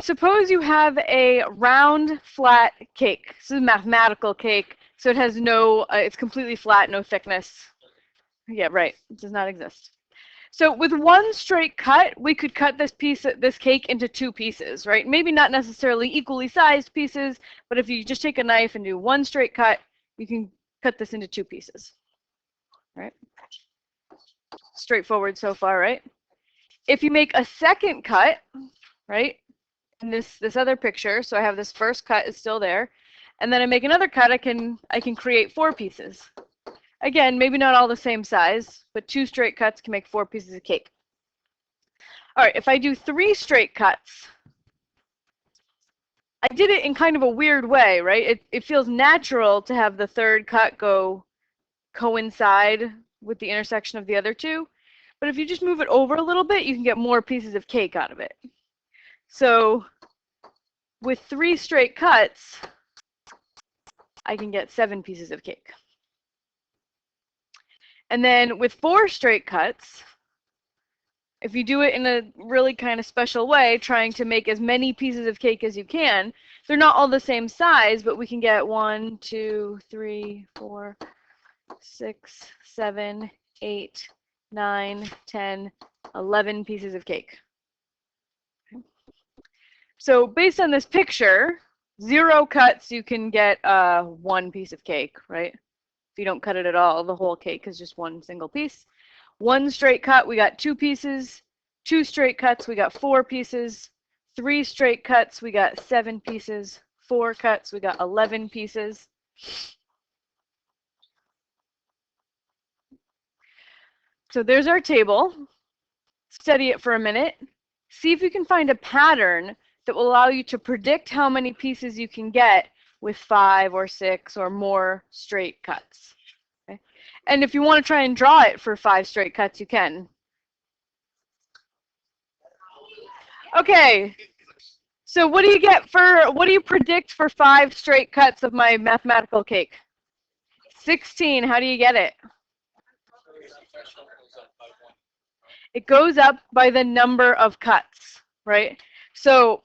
suppose you have a round, flat cake. This is a mathematical cake, so it has no, it's completely flat, no thickness. Yeah, right, it does not exist. So with one straight cut, we could cut this cake into two pieces, right? Maybe not necessarily equally sized pieces, but if you just take a knife and do one straight cut, you can cut this into two pieces, right? Straightforward so far, right? If you make a second cut, right, in this other picture, so I have this first cut is still there, and then I make another cut, I can create four pieces. Again, maybe not all the same size, but two straight cuts can make four pieces of cake. All right, if I do three straight cuts, I did it in kind of a weird way, right? It feels natural to have the third cut coincide with the intersection of the other two, but if you just move it over a little bit, you can get more pieces of cake out of it. So with three straight cuts, I can get 7 pieces of cake. And then with 4 straight cuts, if you do it in a really kind of special way, trying to make as many pieces of cake as you can, they're not all the same size, but we can get 1, 2, 3, 4, 6, 7, 8, 9, 10, 11 pieces of cake. Okay. So based on this picture, 0 cuts, you can get 1 piece of cake, right? If you don't cut it at all, the whole cake is just one single piece. 1 straight cut, we got 2 pieces. 2 straight cuts, we got 4 pieces. 3 straight cuts, we got 7 pieces. 4 cuts, we got 11 pieces. So there's our table. Study it for a minute. See if you can find a pattern that will allow you to predict how many pieces you can get with 5 or 6 or more straight cuts. Okay? And if you want to try and draw it for 5 straight cuts, you can. Okay. So what do you predict for 5 straight cuts of my mathematical cake? 16. How do you get it? It goes up by the number of cuts, right? So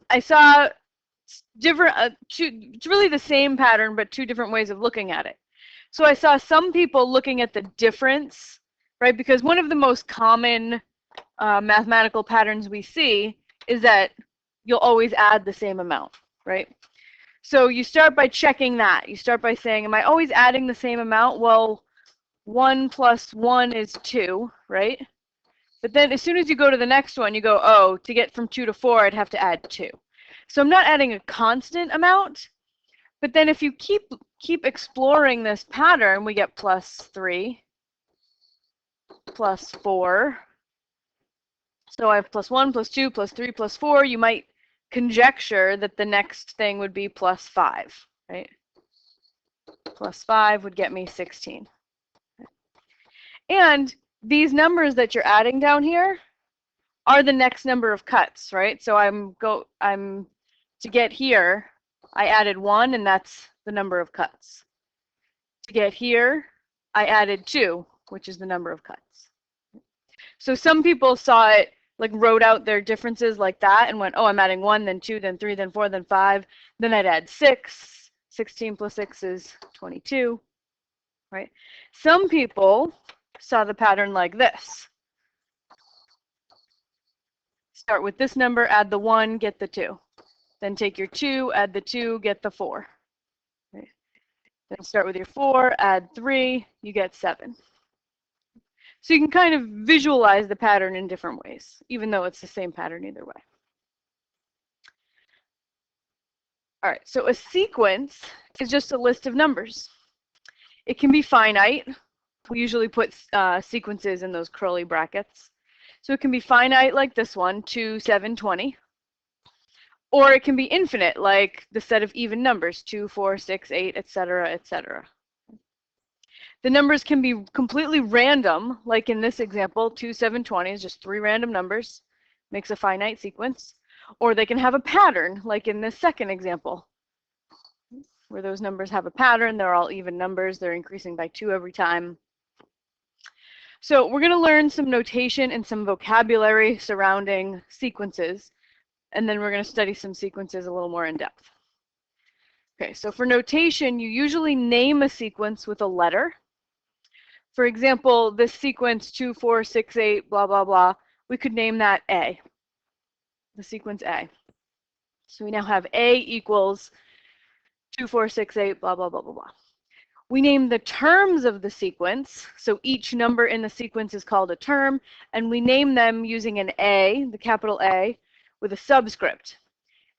I saw different, it's really the same pattern, but 2 different ways of looking at it. So I saw some people looking at the difference, right? Because one of the most common mathematical patterns we see is that you'll always add the same amount, right? So you start by checking that. You start by saying, am I always adding the same amount? Well, 1 plus 1 is 2, right? But then as soon as you go to the next one, you go, oh, to get from 2 to 4, I'd have to add 2. So I'm not adding a constant amount, but then if you keep exploring this pattern, we get plus 3, plus 4. So I have plus 1, plus 2, plus 3, plus 4. You might conjecture that the next thing would be plus 5, right? Plus 5 would get me 16. And these numbers that you're adding down here are the next number of cuts, right? So to get here, I added 1, and that's the number of cuts. To get here, I added 2, which is the number of cuts. So some people saw it, like wrote out their differences like that and went, oh, I'm adding 1, then 2, then 3, then 4, then 5. Then I'd add 6. 16 plus 6 is 22, right? Some people saw the pattern like this. Start with this number, add the 1, get the 2. Then take your 2, add the 2, get the 4. Right? Then start with your 4, add 3, you get 7. So you can kind of visualize the pattern in different ways, even though it's the same pattern either way. All right, so a sequence is just a list of numbers. It can be finite. We usually put sequences in those curly brackets. So it can be finite like this one, 2, 7, 20. Or it can be infinite, like the set of even numbers, 2, 4, 6, 8, etc., etc. The numbers can be completely random, like in this example, 2, 7, 20 is just 3 random numbers, makes a finite sequence. Or they can have a pattern, like in this second example, where those numbers have a pattern. They're all even numbers. They're increasing by 2 every time. So we're going to learn some notation and some vocabulary surrounding sequences and then we're going to study some sequences a little more in depth. Okay, so for notation, you usually name a sequence with a letter. For example, this sequence 2, 4, 6, 8, blah, blah, blah, we could name that A, the sequence A. So we now have A equals 2, 4, 6, 8, blah, blah, blah, blah, blah. We name the terms of the sequence, so each number in the sequence is called a term, and we name them using an A, the capital A, with a subscript.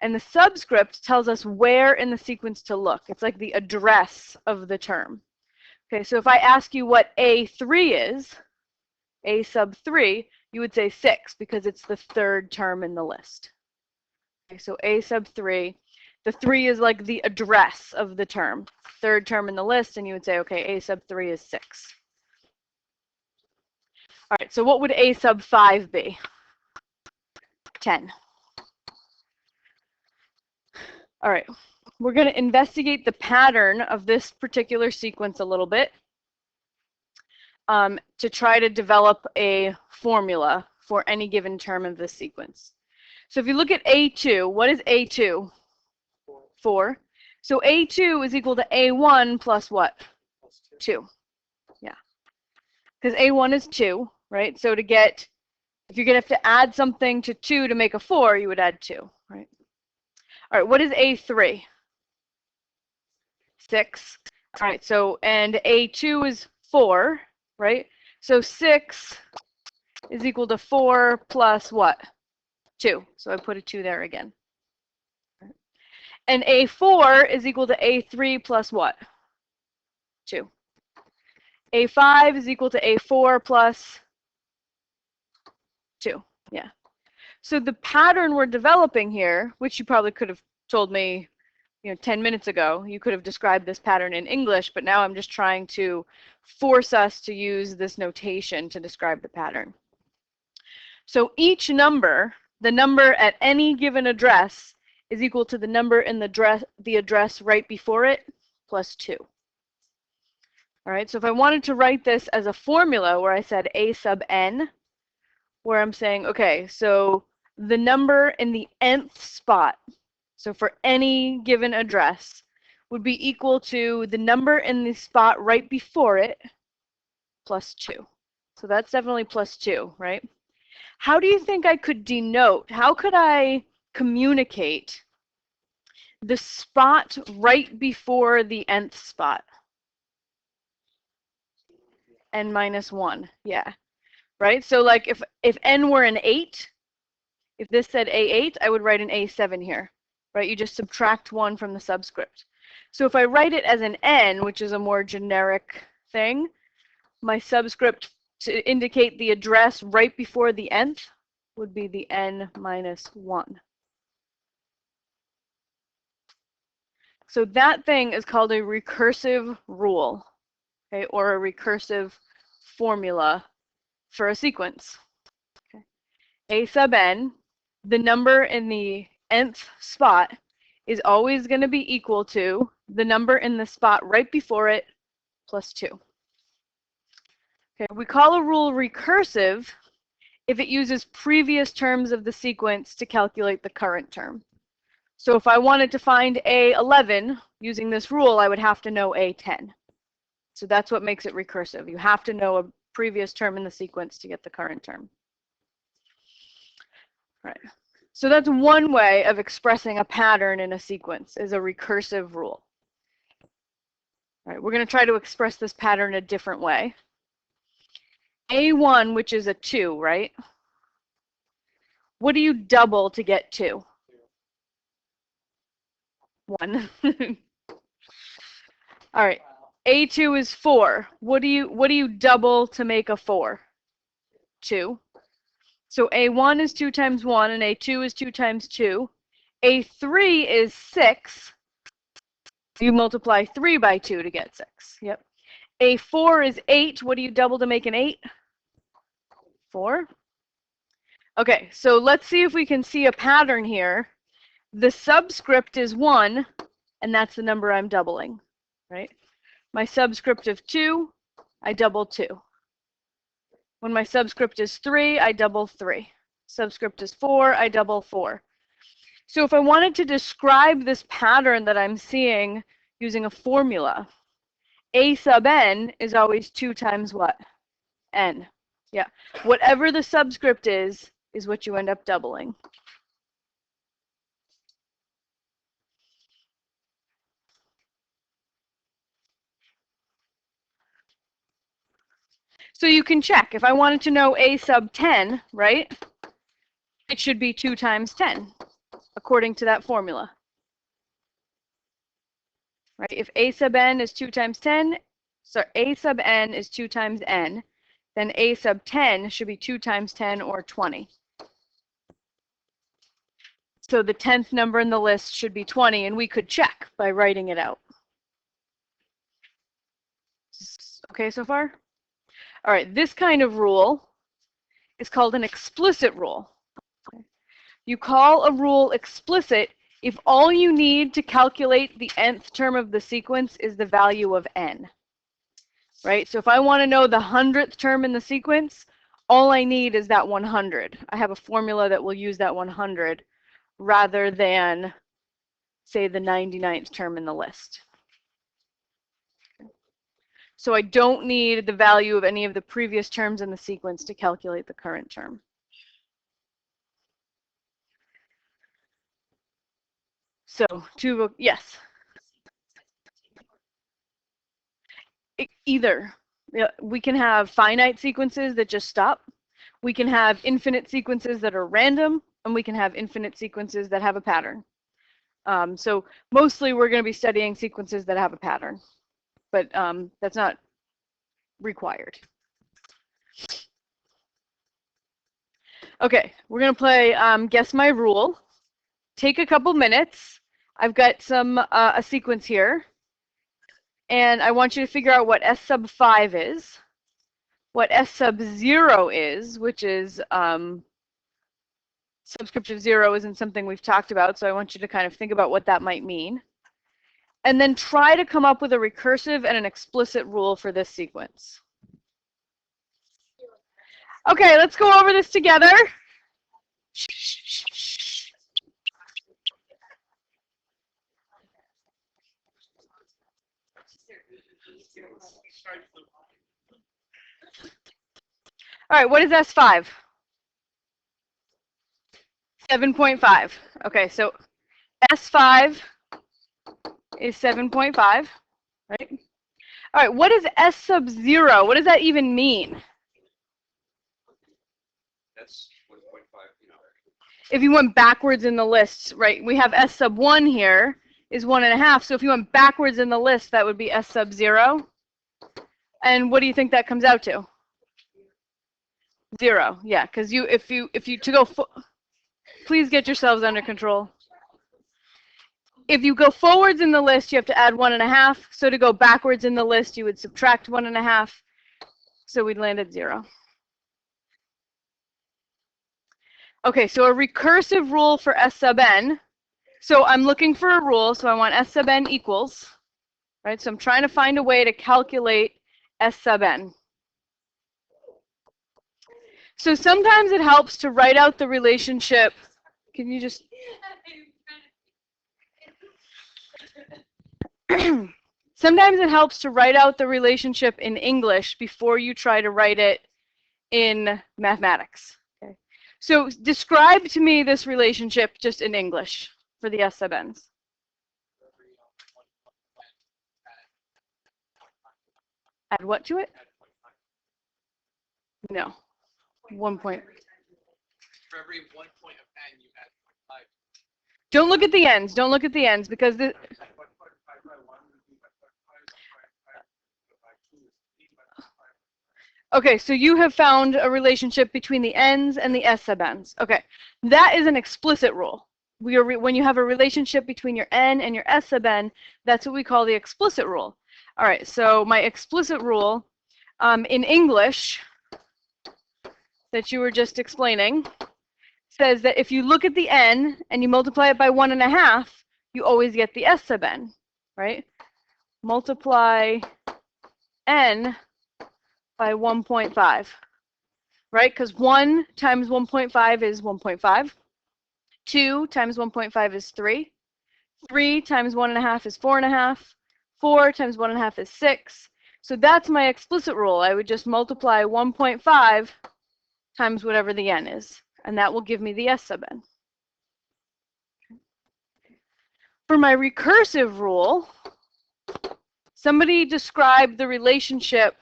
And the subscript tells us where in the sequence to look. It's like the address of the term. Okay, so if I ask you what A3 is, A sub 3, you would say 6 because it's the third term in the list. Okay, so A sub 3, the 3 is like the address of the term, third term in the list, and you would say, okay, A sub 3 is 6. All right, so what would A sub 5 be? 10. All right, we're going to investigate the pattern of this particular sequence a little bit to try to develop a formula for any given term of this sequence. So if you look at A2, what is A2? 4. So A2 is equal to A1 plus what? 2. Yeah. Because A1 is 2, right? So to get, if you're going to have to add something to 2 to make a 4, you would add 2, right? All right, what is A3? 6. All right, so, and A2 is 4, right? So 6 is equal to 4 plus what? 2. So I put a 2 there again. And A4 is equal to A3 plus what? 2. A5 is equal to A4 plus 2. Yeah. So the pattern we're developing here, which you probably could have told me 10 minutes ago, you could have described this pattern in English, but now I'm just trying to force us to use this notation to describe the pattern. So each number, the number at any given address, is equal to the number in the address right before it plus 2. All right, so if I wanted to write this as a formula where I said A sub n, where I'm saying, okay, so the number in the nth spot, so for any given address, would be equal to the number in the spot right before it plus 2. So that's definitely plus 2, right? How do you think I could denote, how could I communicate the spot right before the nth spot? N minus 1, yeah. Right? So like if n were an 8, if this said A8, I would write an A7 here. Right? You just subtract 1 from the subscript. So if I write it as an n, which is a more generic thing, my subscript to indicate the address right before the nth would be the n minus 1. So that thing is called a recursive rule, okay, or a recursive formula for a sequence. Okay. A sub n, the number in the nth spot, is always going to be equal to the number in the spot right before it plus 2. Okay, we call a rule recursive if it uses previous terms of the sequence to calculate the current term. So if I wanted to find A11 using this rule, I would have to know A10. So that's what makes it recursive. You have to know a previous term in the sequence to get the current term. Right. So that's one way of expressing a pattern in a sequence, is a recursive rule. All right, we're going to try to express this pattern a different way. A1, which is a 2, right? What do you double to get 2? 1. All right. A2 is 4. What do you double to make a 4? 2. So A1 is 2 times 1, and A2 is 2 times 2. A3 is 6. You multiply 3 by 2 to get 6. Yep. A4 is 8. What do you double to make an 8? 4. Okay, so let's see if we can see a pattern here. The subscript is 1, and that's the number I'm doubling, right? My subscript of 2, I double 2. When my subscript is 3, I double 3. Subscript is 4, I double 4. So if I wanted to describe this pattern that I'm seeing using a formula, a sub n is always 2 times what? N. Yeah. Whatever the subscript is what you end up doubling. So you can check. If I wanted to know a sub 10, right, it should be 2 times 10, according to that formula. Right? If a sub n is 2 times 10, so a sub n is 2 times n, then a sub 10 should be 2 times 10 or 20. So the 10th number in the list should be 20, and we could check by writing it out. Okay so far? All right, this kind of rule is called an explicit rule. You call a rule explicit if all you need to calculate the nth term of the sequence is the value of n. Right? So if I want to know the 100th term in the sequence, all I need is that 100. I have a formula that will use that 100 rather than, say, the 99th term in the list. So I don't need the value of any of the previous terms in the sequence to calculate the current term. So, yes. Either. We can have finite sequences that just stop. We can have infinite sequences that are random, and we can have infinite sequences that have a pattern. So mostly we're going to be studying sequences that have a pattern, but that's not required. Okay, we're going to play Guess My Rule. Take a couple minutes. I've got a sequence here, and I want you to figure out what S sub 5 is, what S sub 0 is, which is subscript of 0 isn't something we've talked about, so I want you to kind of think about what that might mean. And then try to come up with a recursive and an explicit rule for this sequence. Okay, let's go over this together. All right, what is S5? 7.5. Okay, so S5 is 7.5, right? All right, what is S sub 0? What does that even mean? That's 1.5. If you went backwards in the list, right? We have S sub 1 here is 1.5. So if you went backwards in the list, that would be S sub 0. And what do you think that comes out to? 0. Yeah, because if you to go, please get yourselves under control. If you go forwards in the list, you have to add 1.5. So to go backwards in the list, you would subtract 1.5. So we'd land at 0. Okay, so a recursive rule for S sub n. So I'm looking for a rule, so I want S sub n equals, right? So I'm trying to find a way to calculate S sub n. So sometimes it helps to write out the relationship. Can you just... Sometimes it helps to write out the relationship in English before you try to write it in mathematics. Okay. So describe to me this relationship just in English for the S sub n's. Add what to it? No. 1 point. For every 1 point of n, you add 0.5. Don't look at the ends. Don't look at the ends because the... Okay, so you have found a relationship between the n's and the S sub n's. Okay, that is an explicit rule. When you have a relationship between your n and your S sub n, that's what we call the explicit rule. All right, so my explicit rule in English that you were just explaining says that if you look at the n and you multiply it by 1.5, you always get the S sub n, right? Multiply n by 1.5, right? Because 1 times 1.5 is 1.5. 2 times 1.5 is 3. 3 times 1.5 is 4.5. 4 times 1.5 is 6. So that's my explicit rule. I would just multiply 1.5 times whatever the n is, and that will give me the s sub n. For my recursive rule, somebody describe the relationship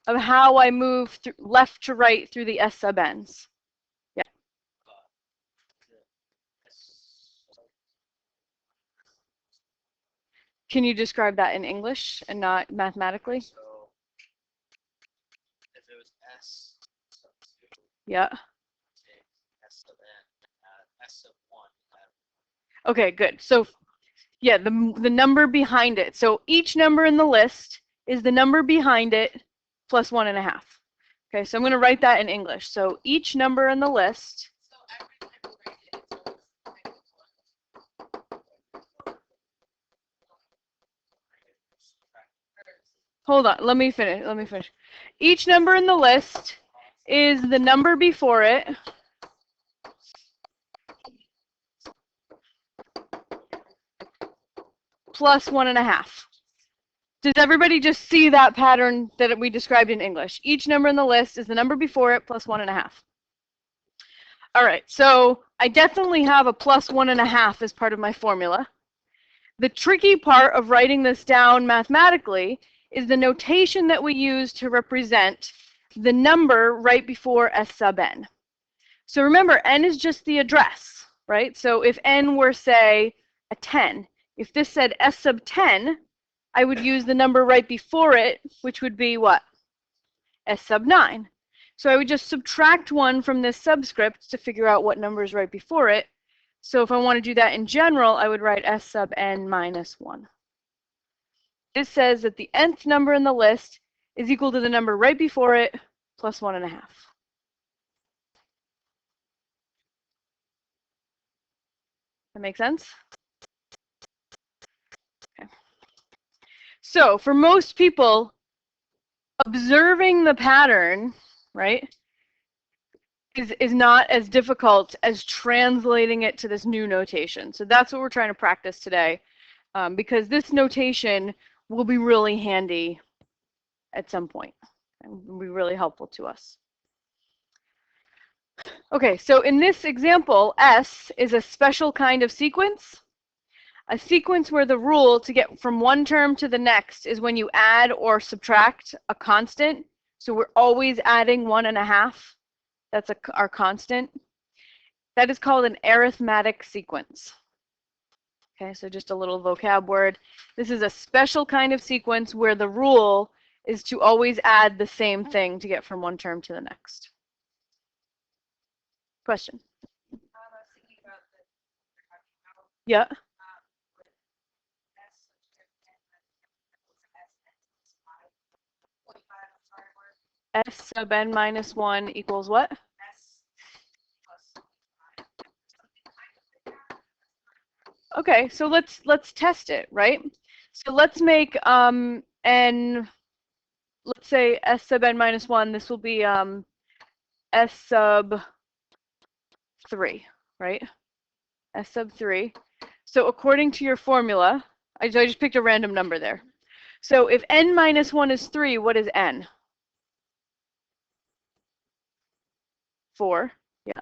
of how I move left to right through the s sub n's. Yeah. Can you describe that in English and not mathematically? So if it was S sub 2, Yeah. take S sub n, S sub 1. Okay, good. So yeah, the number behind it. So each number in the list is the number behind it plus 1.5. Okay, so I'm going to write that in English. So each number in the list. So every time you write it, it's always Hold on, let me finish. Each number in the list is the number before it plus 1.5. Does everybody just see that pattern that we described in English? Each number in the list is the number before it plus 1.5. All right, so I definitely have a plus 1.5 as part of my formula. The tricky part of writing this down mathematically is the notation that we use to represent the number right before s sub n. So remember, n is just the address, right? So if n were, say, a 10, if this said s sub 10, I would use the number right before it, which would be what? S sub 9. So I would just subtract 1 from this subscript to figure out what number is right before it. So if I want to do that in general, I would write s sub n minus 1. This says that the nth number in the list is equal to the number right before it plus 1.5. That make sense? Okay. So for most people, observing the pattern, right, is not as difficult as translating it to this new notation. So that's what we're trying to practice today, because this notation will be really handy at some point and will be really helpful to us. Okay, so in this example, S is a special kind of sequence. A sequence where the rule to get from one term to the next is when you add or subtract a constant. So we're always adding 1.5. That's our constant. That is called an arithmetic sequence. Okay, so just a little vocab word. This is a special kind of sequence where the rule is to always add the same thing to get from one term to the next. Question? Yeah. S sub n minus 1 equals what? Okay, so let's test it, right? So let's make n, let's say s sub n minus 1. This will be s sub 3, right? S sub 3. So according to your formula, I just picked a random number there. So if n minus 1 is 3, what is n? 4. Yeah.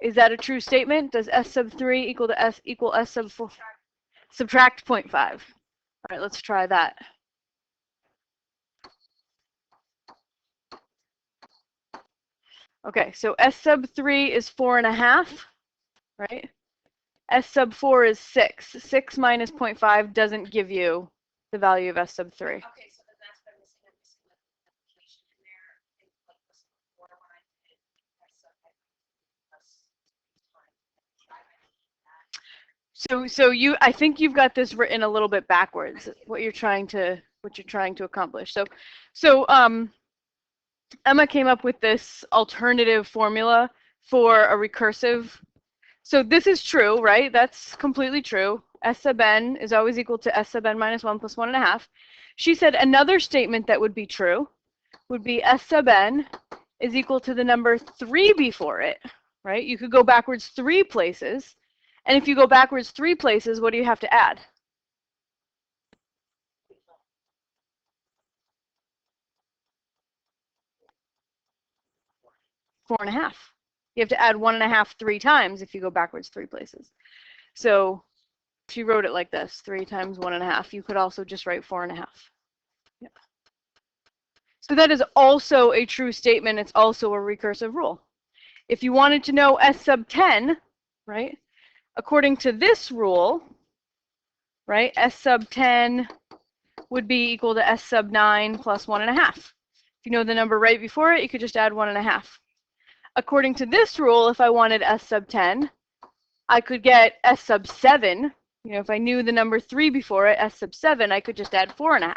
Is that a true statement? Does s sub 3 equal s sub 4? Subtract 0.5. All right, let's try that. Okay, so s sub 3 is 4.5, right? S sub 4 is 6. 6 minus 0.5 doesn't give you the value of s sub 3. Okay, so then that's what I'm missing. I'm missing the multiplication in there. Like this before when I did s sub n plus So I think you've got this written a little bit backwards. What you're trying to accomplish. So Emma came up with this alternative formula for a recursive. So this is true, right? That's completely true. S sub n is always equal to s sub n minus 1 plus 1.5. She said another statement that would be true would be s sub n is equal to the number 3 before it, right? You could go backwards 3 places. And if you go backwards 3 places, what do you have to add? 4.5. You have to add 1.5 3 times if you go backwards 3 places. So if you wrote it like this, 3 times 1.5, you could also just write 4.5. Yeah. So that is also a true statement. It's also a recursive rule. If you wanted to know S sub 10, right, according to this rule, right, S sub 10 would be equal to S sub 9 plus 1.5. If you know the number right before it, you could just add 1.5. According to this rule, if I wanted S sub 10, I could get S sub 7. You know, if I knew the number 3 before it, S sub 7, I could just add 4.5.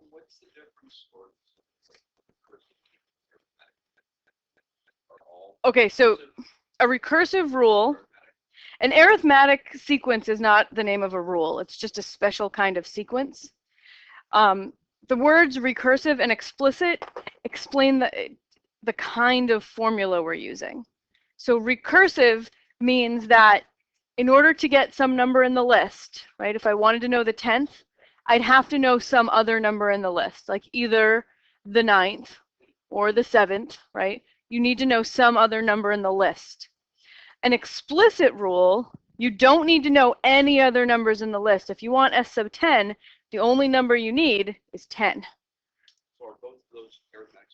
What's the difference for Okay, so a recursive rule, an arithmetic sequence is not the name of a rule. It's just a special kind of sequence. The words recursive and explicit explain the kind of formula we're using. So recursive means that in order to get some number in the list, right, if I wanted to know the 10th, I'd have to know some other number in the list, like either the 9th or the 7th, right? You need to know some other number in the list. An explicit rule, you don't need to know any other numbers in the list. If you want S sub 10, the only number you need is 10. both of those arithmetic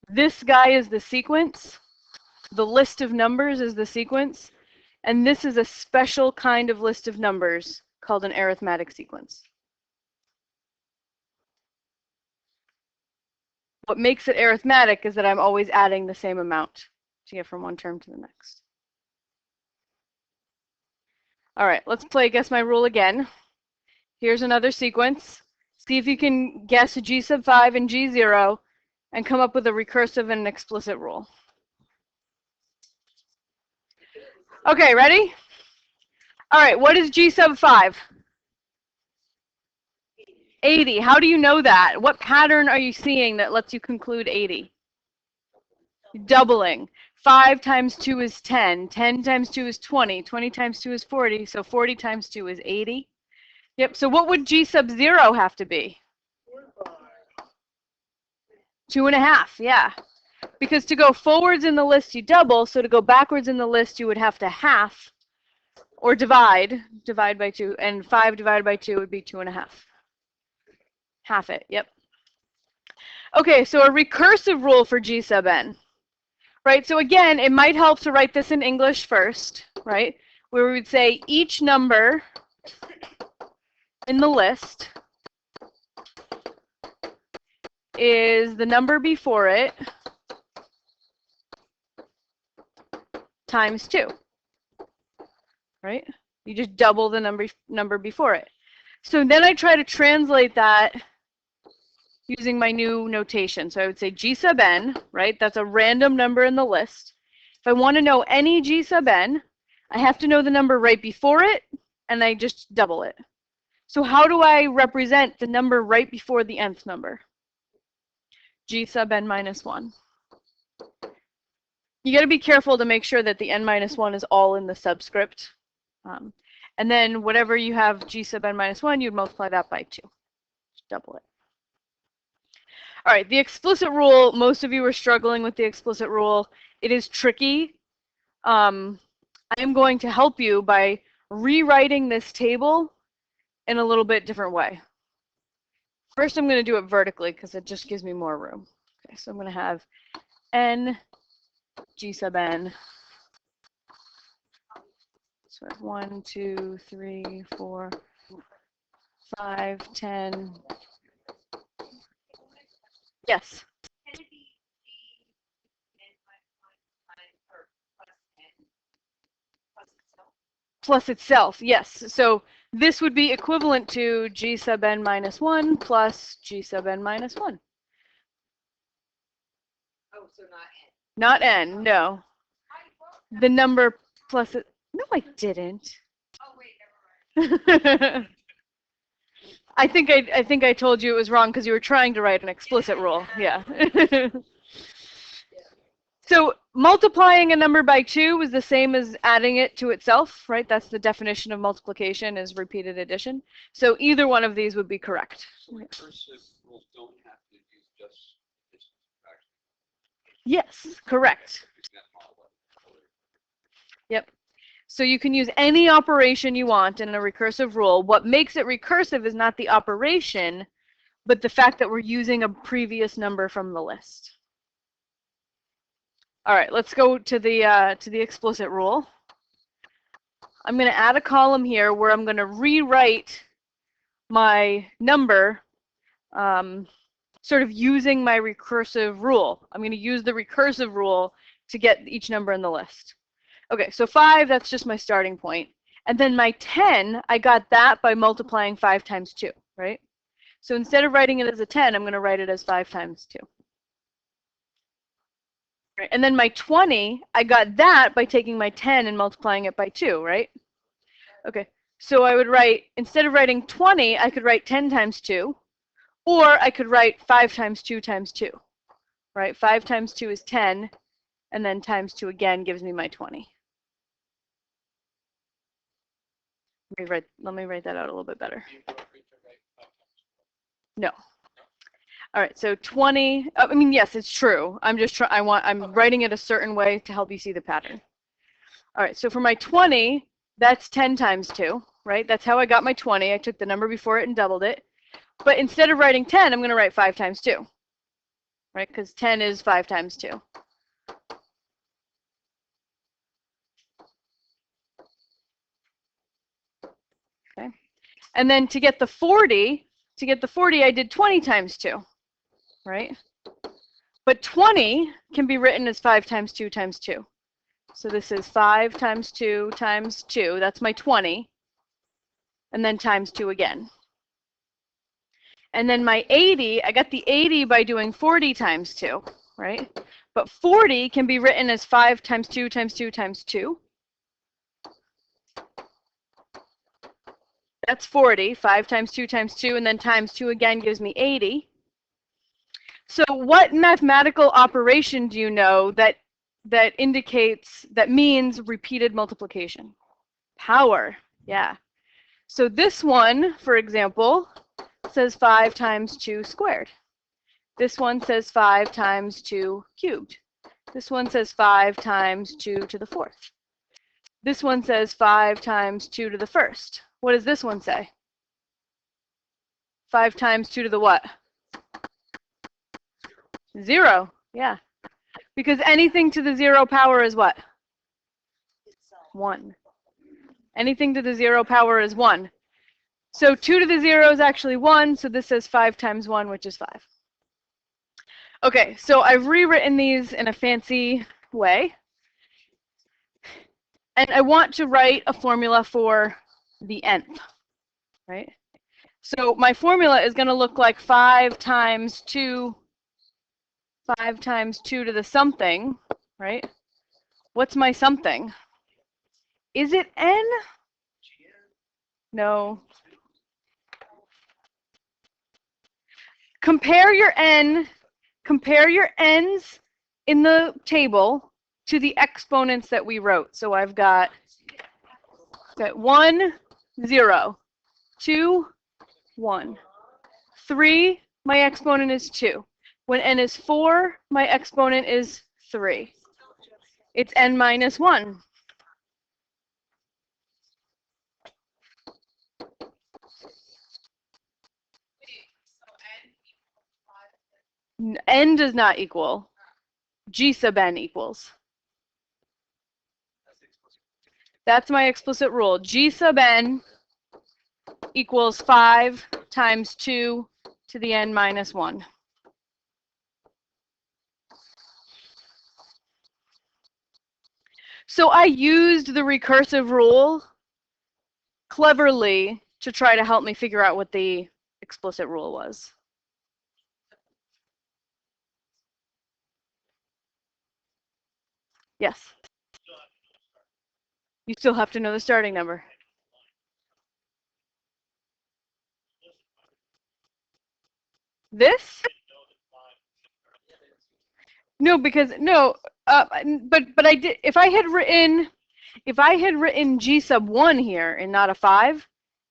This guy is the sequence. The list of numbers is the sequence. And this is a special kind of list of numbers called an arithmetic sequence. What makes it arithmetic is that I'm always adding the same amount to get from one term to the next. All right, let's play Guess My Rule again. Here's another sequence. See if you can guess G sub 5 and G0 and come up with a recursive and an explicit rule. Okay, ready? All right, what is G sub 5? 80. How do you know that? What pattern are you seeing that lets you conclude 80? Doubling. 5 times 2 is 10. 10 times 2 is 20. 20 times 2 is 40. So 40 times 2 is 80. Yep, so what would G sub 0 have to be? 2.5, yeah. Because to go forwards in the list, you double. So to go backwards in the list, you would have to half or divide by 2. And 5 divided by 2 would be 2.5. Half it, yep. Okay, so a recursive rule for G sub n. Right, so again, it might help to write this in English first, right? Where we would say each number in the list is the number before it times 2, right? You just double the number before it. So then I try to translate that using my new notation. So I would say G sub n, right? That's a random number in the list. If I want to know any G sub n, I have to know the number right before it, and I just double it. So how do I represent the number right before the nth number? G sub n minus 1. You got to be careful to make sure that the n minus 1 is all in the subscript. And then whatever you have G sub n minus 1, you'd multiply that by 2. Just double it. All right, the explicit rule, most of you are struggling with the explicit rule. It is tricky. I am going to help you by rewriting this table in a little bit different way. First, I'm going to do it vertically because it just gives me more room. Okay, so I'm going to have n G sub n. So 1, 2, 3, 4, 5, 10. Yes. Can it be G n or plus n plus itself? Plus itself, yes. So this would be equivalent to G sub n minus 1 plus G sub n minus 1. Oh, so not n. Not n, no. The number plus it. No, I didn't. Oh, wait, never mind. I think I told you it was wrong because you were trying to write an explicit rule. Yeah. So multiplying a number by 2 is the same as adding it to itself, right? That's the definition of multiplication, is repeated addition. So either one of these would be correct. So recursive rules don't have to use just addition and subtraction. Yes, correct. Using that model. Yep. So you can use any operation you want in a recursive rule. What makes it recursive is not the operation, but the fact that we're using a previous number from the list. All right, let's go to the explicit rule. I'm going to add a column here where I'm going to rewrite my number sort of using my recursive rule. I'm going to use the recursive rule to get each number in the list. Okay, so 5, that's just my starting point. And then my 10, I got that by multiplying 5 times 2, right? So instead of writing it as a 10, I'm going to write it as 5 times 2. Right, and then my 20, I got that by taking my 10 and multiplying it by 2, right? Okay, so I would write, instead of writing 20, I could write 10 times 2, or I could write 5 times 2 times 2, right? 5 times 2 is 10, and then times 2 again gives me my 20. Let me write that out a little bit better. No. All right, so 20, I mean, yes, it's true. I'm just I'm writing it a certain way to help you see the pattern. All right, so for my 20, that's 10 times 2, right? That's how I got my 20. I took the number before it and doubled it. But instead of writing 10, I'm going to write 5 times 2, right? Because 10 is 5 times 2. Okay. And then to get the 40, I did 20 times 2, right? But 20 can be written as 5 times 2 times 2. So this is 5 times 2 times 2. That's my 20. And then times 2 again. And then my 80, I got the 80 by doing 40 times 2, right? But 40 can be written as 5 times 2 times 2 times 2. That's 40. 5 times 2 times 2, and then times 2 again gives me 80. So what mathematical operation do you know that means repeated multiplication? Power, yeah. So this one, for example, says 5 times 2 squared. This one says 5 times 2 cubed. This one says 5 times 2 to the 4th. This one says 5 times 2 to the 1st. What does this one say? 5 times 2 to the what? 0, yeah. Because anything to the 0 power is what? 1. Anything to the 0 power is 1. So 2 to the 0 is actually 1, so this says 5 times 1, which is 5. Okay, so I've rewritten these in a fancy way. And I want to write a formula for the nth, right? So my formula is going to look like 5 times 2 to the something, right? What's my something? Is it n? No. Compare your n's in the table to the exponents that we wrote. So I've got 1, 0, 2, 1, 3, my exponent is 2. When n is 4, my exponent is 3. It's n minus 1. N does not equal. G sub n equals. That's my explicit rule. G sub n equals 5 times 2 to the n minus 1. So I used the recursive rule cleverly to try to help me figure out what the explicit rule was. Yes. You still have to know the starting number. This? No, because But I did, if I had written G sub 1 here and not a 5,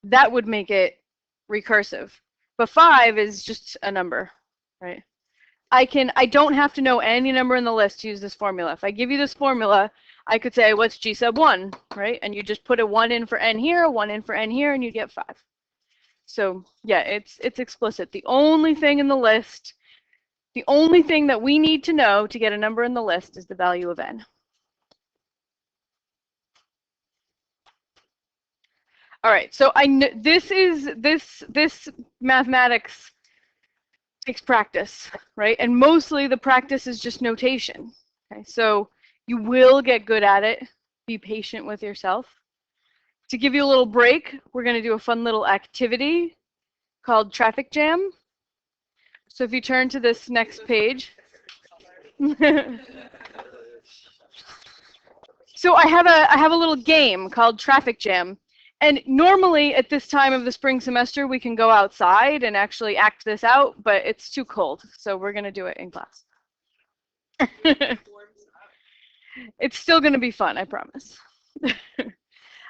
that would make it recursive. But 5 is just a number, right? I don't have to know any number in the list to use this formula. If I give you this formula, I could say, what's G sub 1, right? And you just put a 1 in for n here, 1 in for n here, and you get 5. So yeah, it's explicit. The only thing in the list, the only thing that we need to know to get a number in the list is the value of n. All right, so this mathematics takes practice, right? And mostly the practice is just notation. Okay, so you will get good at it. Be patient with yourself. To give you a little break, we're going to do a fun little activity called traffic jam. So if you turn to this next page. So I have a little game called traffic jam. And normally at this time of the spring semester, we can go outside and actually act this out, but it's too cold. So we're going to do it in class. It's still going to be fun, I promise.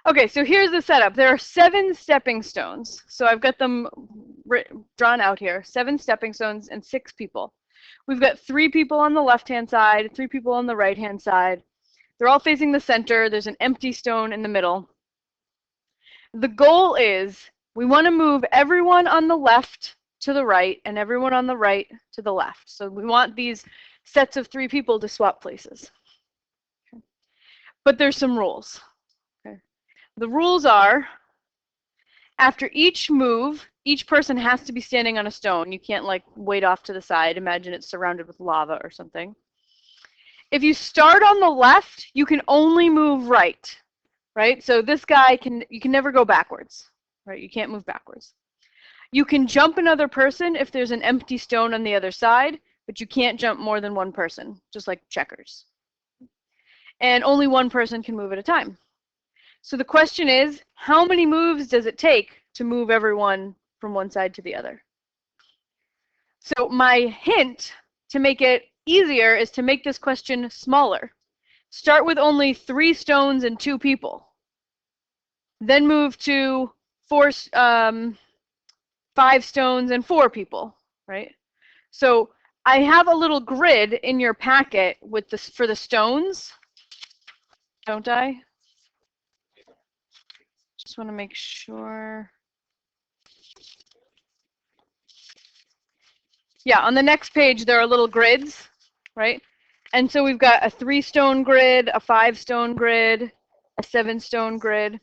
Okay, so here's the setup. There are 7 stepping stones. So I've got them drawn out here. 7 stepping stones and 6 people. We've got 3 people on the left-hand side, 3 people on the right-hand side. They're all facing the center. There's an empty stone in the middle. The goal is we want to move everyone on the left to the right and everyone on the right to the left. So we want these sets of 3 people to swap places. Okay. But there's some rules. Okay. The rules are, after each move, each person has to be standing on a stone. You can't like wait off to the side. Imagine it's surrounded with lava or something. If you start on the left, you can only move right. Right? So this guy you can never go backwards, right? You can't move backwards. You can jump another person if there's an empty stone on the other side, but you can't jump more than 1 person, just like checkers. And only 1 person can move at a time. So the question is, how many moves does it take to move everyone from one side to the other? So my hint to make it easier is to make this question smaller. Start with only 3 stones and 2 people. Then move to 5 stones and 4 people, right? So I have a little grid in your packet with this for the stones, don't I? Just want to make sure. Yeah, on the next page there are little grids, right? And so we've got a 3 stone grid, a 5 stone grid, a 7 stone grid.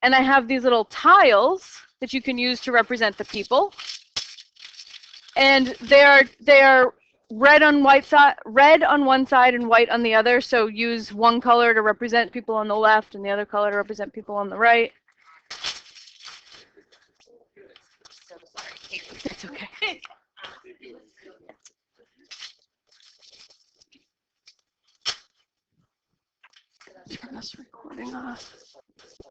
And I have these little tiles that you can use to represent the people. And they are red on one side and white on the other. So use one color to represent people on the left and the other color to represent people on the right. So sorry. It's okay. Turn this recording off.